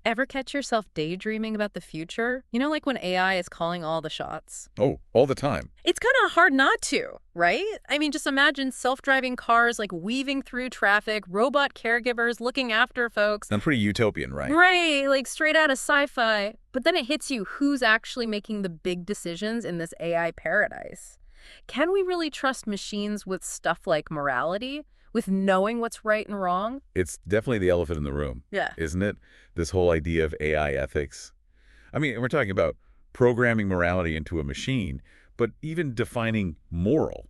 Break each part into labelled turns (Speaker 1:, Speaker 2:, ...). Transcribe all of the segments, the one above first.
Speaker 1: Ever catch yourself daydreaming about the future? Like when AI is calling all the shots.
Speaker 2: Oh, all the time.
Speaker 1: It's kind of hard not to, right? I mean, just imagine self-driving cars like weaving through traffic, robot caregivers looking after folks.
Speaker 2: I'm pretty utopian, right?
Speaker 1: Right, like straight out of sci-fi. But then it hits you, who's actually making the big decisions in this AI paradise? Can we really trust machines with stuff like morality, with knowing what's right and wrong?
Speaker 2: It's definitely the elephant in the room,
Speaker 1: Yeah.
Speaker 2: isn't it? This whole idea of AI ethics. I mean, we're talking about programming morality into a machine, but even defining moral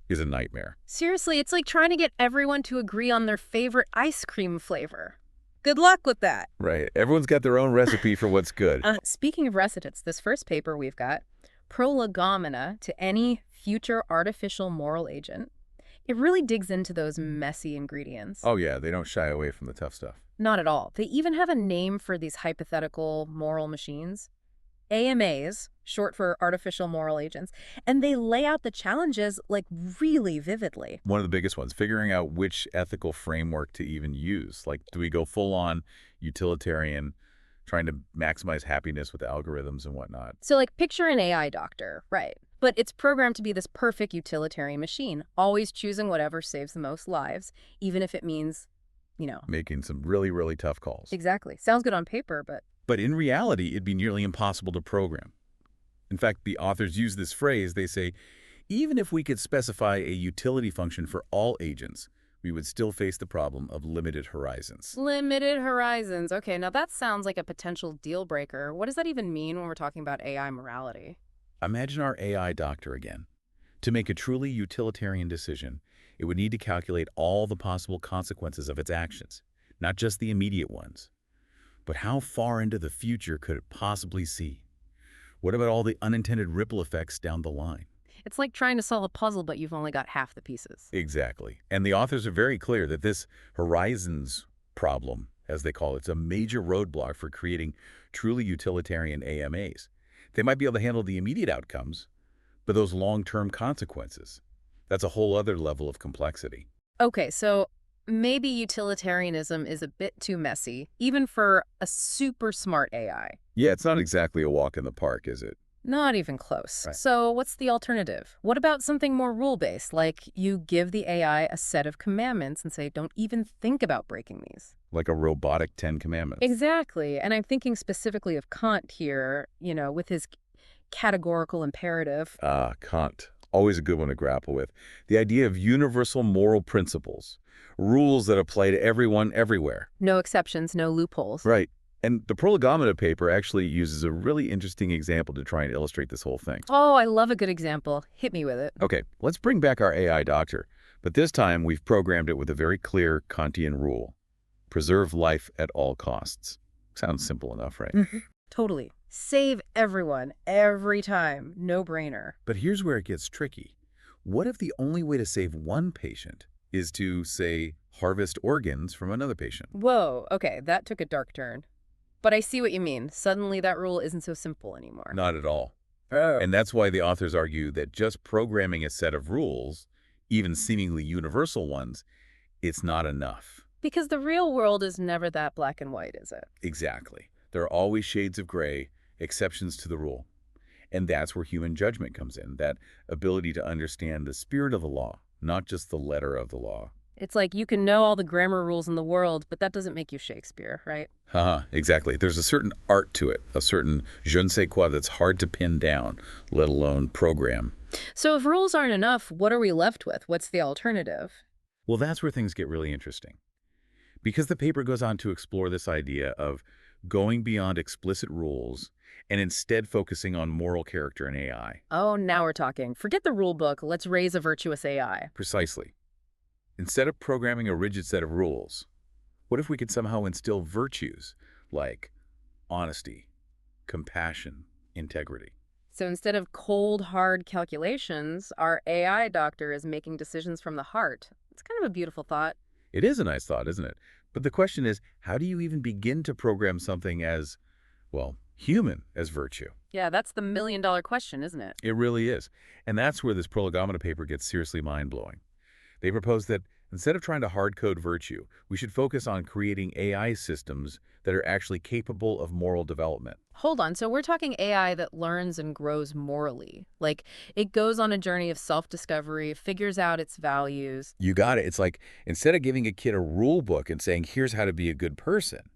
Speaker 2: is a nightmare.
Speaker 1: Seriously, it's like trying to get everyone to agree on their favorite ice cream flavor. Good luck with that.
Speaker 2: Right. Everyone's got their own recipe for what's good.
Speaker 1: Speaking of recitants, this first paper we've got, Prolegomena to Any Future Artificial Moral Agent, it really digs into those messy ingredients.
Speaker 2: Oh, yeah, they don't shy away from the tough stuff.
Speaker 1: Not at all. They even have a name for these hypothetical moral machines. AMAs, short for artificial moral agents, and they lay out the challenges like really vividly.
Speaker 2: One of the biggest ones, figuring out which ethical framework to even use. Like, do we go full-on utilitarian, trying to maximize happiness with algorithms and whatnot?
Speaker 1: So like picture an AI doctor, right? But it's programmed to be this perfect utilitarian machine, always choosing whatever saves the most lives, even if it means,
Speaker 2: Making some really, really tough calls.
Speaker 1: Exactly. Sounds good on paper, but
Speaker 2: But in reality, it'd be nearly impossible to program. In fact, the authors use this phrase. They say, even if we could specify a utility function for all agents, we would still face the problem of limited horizons.
Speaker 1: limited horizons. Okay, now that sounds like a potential deal breaker. What does that even mean when we're talking about AI morality?
Speaker 2: Imagine our AI doctor again. To make a truly utilitarian decision, it would need to calculate all the possible consequences of its actions, not just the immediate ones. But how far into the future could it possibly see? What about all the unintended ripple effects down the line?
Speaker 1: It's like trying to solve a puzzle, but you've only got half the pieces.
Speaker 2: Exactly. And the authors are very clear that this horizons problem, as they call it, is a major roadblock for creating truly utilitarian AMAs. They might be able to handle the immediate outcomes, but those long-term consequences, that's a whole other level of complexity.
Speaker 1: Okay, so maybe utilitarianism is a bit too messy, even for a super smart AI.
Speaker 2: Yeah, it's not exactly a walk in the park, is it?
Speaker 1: Not even close.
Speaker 2: Right.
Speaker 1: So what's the alternative? What about something more rule-based, like you give the AI a set of commandments and say, don't even think about breaking these?
Speaker 2: Like a robotic 10 Commandments.
Speaker 1: Exactly. And I'm thinking specifically of Kant here, with his categorical imperative.
Speaker 2: Ah, Kant. Always a good one to grapple with. The idea of universal moral principles, rules that apply to everyone everywhere.
Speaker 1: No exceptions, no loopholes.
Speaker 2: Right. And the Prolegomena paper actually uses a really interesting example to try and illustrate this whole thing.
Speaker 1: Oh, I love a good example. Hit me with it.
Speaker 2: Okay, let's bring back our AI doctor, but this time we've programmed it with a very clear Kantian rule. Preserve life at all costs. Sounds simple enough, right?
Speaker 1: Totally. Save everyone, every time. No brainer.
Speaker 2: But here's where it gets tricky. What if the only way to save one patient is to, say, harvest organs from another patient?
Speaker 1: Whoa, okay, that took a dark turn. But I see what you mean. Suddenly that rule isn't so simple anymore.
Speaker 2: Not at all.
Speaker 1: Oh.
Speaker 2: And that's why the authors argue that just programming a set of rules, even seemingly universal ones, it's not enough.
Speaker 1: Because the real world is never that black and white, is it?
Speaker 2: Exactly. There are always shades of gray, exceptions to the rule. And that's where human judgment comes in, that ability to understand the spirit of the law, not just the letter of the law.
Speaker 1: It's like you can know all the grammar rules in the world, but that doesn't make you Shakespeare, right?
Speaker 2: Exactly. There's a certain art to it, a certain je ne sais quoi that's hard to pin down, let alone program.
Speaker 1: So if rules aren't enough, what are we left with? What's the alternative?
Speaker 2: Well, that's where things get really interesting. Because the paper goes on to explore this idea of going beyond explicit rules and instead focusing on moral character in AI.
Speaker 1: Oh, now we're talking. Forget the rule book. Let's raise a virtuous AI.
Speaker 2: Precisely. Instead of programming a rigid set of rules, what if we could somehow instill virtues like honesty, compassion, integrity?
Speaker 1: So instead of cold, hard calculations, our AI doctor is making decisions from the heart. It's kind of a beautiful thought.
Speaker 2: It is a nice thought, isn't it? But the question is, how do you even begin to program something as, well, human as virtue?
Speaker 1: Yeah, that's the million-dollar question, isn't it?
Speaker 2: It really is. And that's where this Prolegomena paper gets seriously mind-blowing. They propose that Instead of trying to hard code virtue, we should focus on creating AI systems that are actually capable of moral development.
Speaker 1: Hold on, so we're talking AI that learns and grows morally. Like, it goes on a journey of self-discovery, figures out its values.
Speaker 2: You got it. It's like instead of giving a kid a rule book and saying, here's how to be a good person,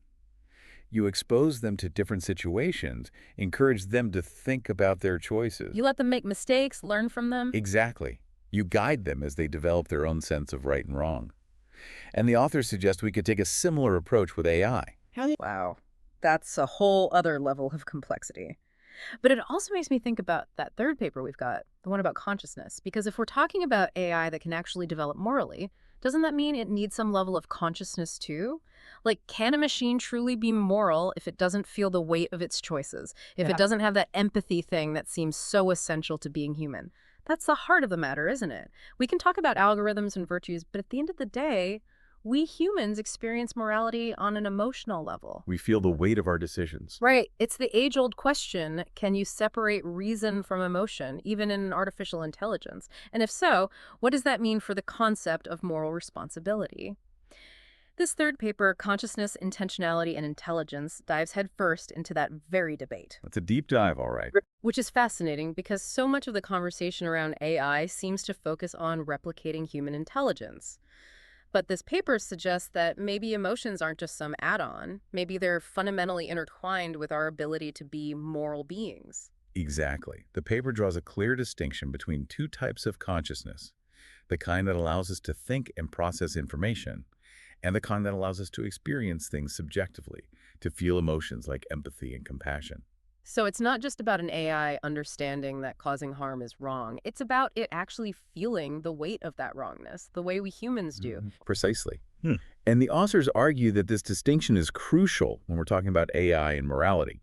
Speaker 2: you expose them to different situations, encourage them to think about their choices.
Speaker 1: You let them make mistakes, learn from them.
Speaker 2: Exactly. You guide them as they develop their own sense of right and wrong. And the authors suggest we could take a similar approach with AI.
Speaker 1: Wow, that's a whole other level of complexity. But it also makes me think about that third paper we've got, the one about consciousness. Because if we're talking about AI that can actually develop morally, doesn't that mean it needs some level of consciousness too? Like, can a machine truly be moral if it doesn't feel the weight of its choices? If it doesn't have that empathy thing that seems so essential to being human? That's the heart of the matter, isn't it? We can talk about algorithms and virtues, but at the end of the day, we humans experience morality on an emotional level.
Speaker 2: We feel the weight of our decisions.
Speaker 1: Right. It's the age-old question, can you separate reason from emotion, even in artificial intelligence? And if so, what does that mean for the concept of moral responsibility? This third paper, Consciousness, Intentionality, and Intelligence, dives headfirst into that very debate.
Speaker 2: That's a deep dive, all right.
Speaker 1: Which is fascinating because so much of the conversation around AI seems to focus on replicating human intelligence. But this paper suggests that maybe emotions aren't just some add-on. Maybe they're fundamentally intertwined with our ability to be moral beings.
Speaker 2: Exactly. The paper draws a clear distinction between two types of consciousness, the kind that allows us to think and process information, and the kind that allows us to experience things subjectively, to feel emotions like empathy and compassion.
Speaker 1: So it's not just about an AI understanding that causing harm is wrong. It's about it actually feeling the weight of that wrongness, the way we humans do.
Speaker 2: Precisely. And the authors argue that this distinction is crucial when we're talking about AI and morality.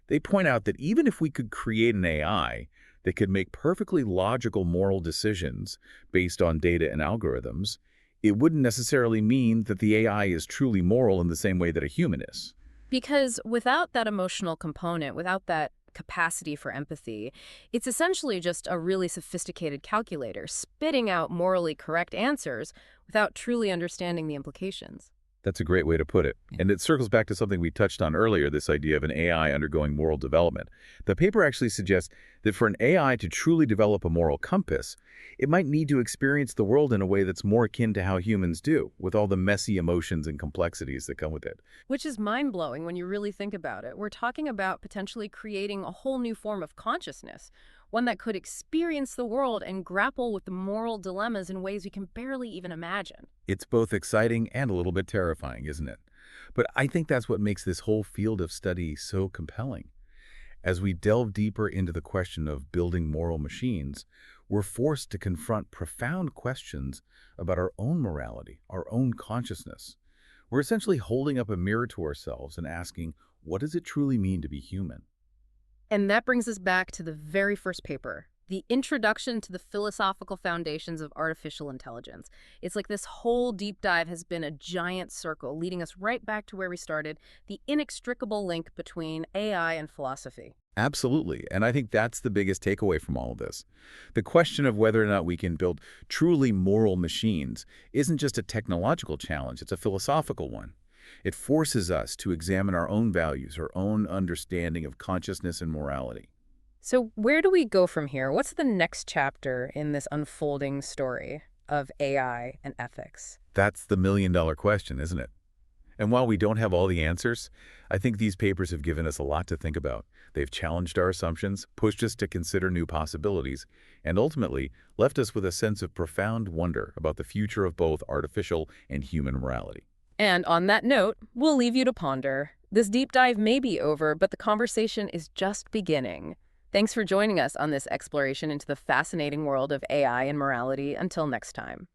Speaker 2: They point out that even if we could create an AI that could make perfectly logical moral decisions based on data and algorithms, it wouldn't necessarily mean that the AI is truly moral in the same way that a human is.
Speaker 1: Because without that emotional component, without that capacity for empathy, it's essentially just a really sophisticated calculator spitting out morally correct answers without truly understanding the implications.
Speaker 2: That's a great way to put it. And it circles back to something we touched on earlier, this idea of an AI undergoing moral development. The paper actually suggests that for an AI to truly develop a moral compass, it might need to experience the world in a way that's more akin to how humans do, with all the messy emotions and complexities that come with it.
Speaker 1: Which is mind-blowing when you really think about it. We're talking about potentially creating a whole new form of consciousness, one that could experience the world and grapple with the moral dilemmas in ways we can barely even imagine.
Speaker 2: It's both exciting and a little bit terrifying, isn't it? But I think that's what makes this whole field of study so compelling. As we delve deeper into the question of building moral machines, we're forced to confront profound questions about our own morality, our own consciousness. We're essentially holding up a mirror to ourselves and asking, what does it truly mean to be human?
Speaker 1: And that brings us back to the very first paper, the Introduction to the Philosophical Foundations of Artificial Intelligence. It's like this whole deep dive has been a giant circle, leading us right back to where we started, the inextricable link between AI and philosophy.
Speaker 2: Absolutely, and I think that's the biggest takeaway from all of this. The question of whether or not we can build truly moral machines isn't just a technological challenge, it's a philosophical one. It forces us to examine our own values, our own understanding of consciousness and morality.
Speaker 1: So where do we go from here? What's the next chapter in this unfolding story of AI and ethics?
Speaker 2: That's the million-dollar question, isn't it? And while we don't have all the answers, I think these papers have given us a lot to think about. They've challenged our assumptions, pushed us to consider new possibilities, and ultimately left us with a sense of profound wonder about the future of both artificial and human morality.
Speaker 1: And on that note, we'll leave you to ponder. This deep dive may be over, but the conversation is just beginning. Thanks for joining us on this exploration into the fascinating world of AI and morality. Until next time.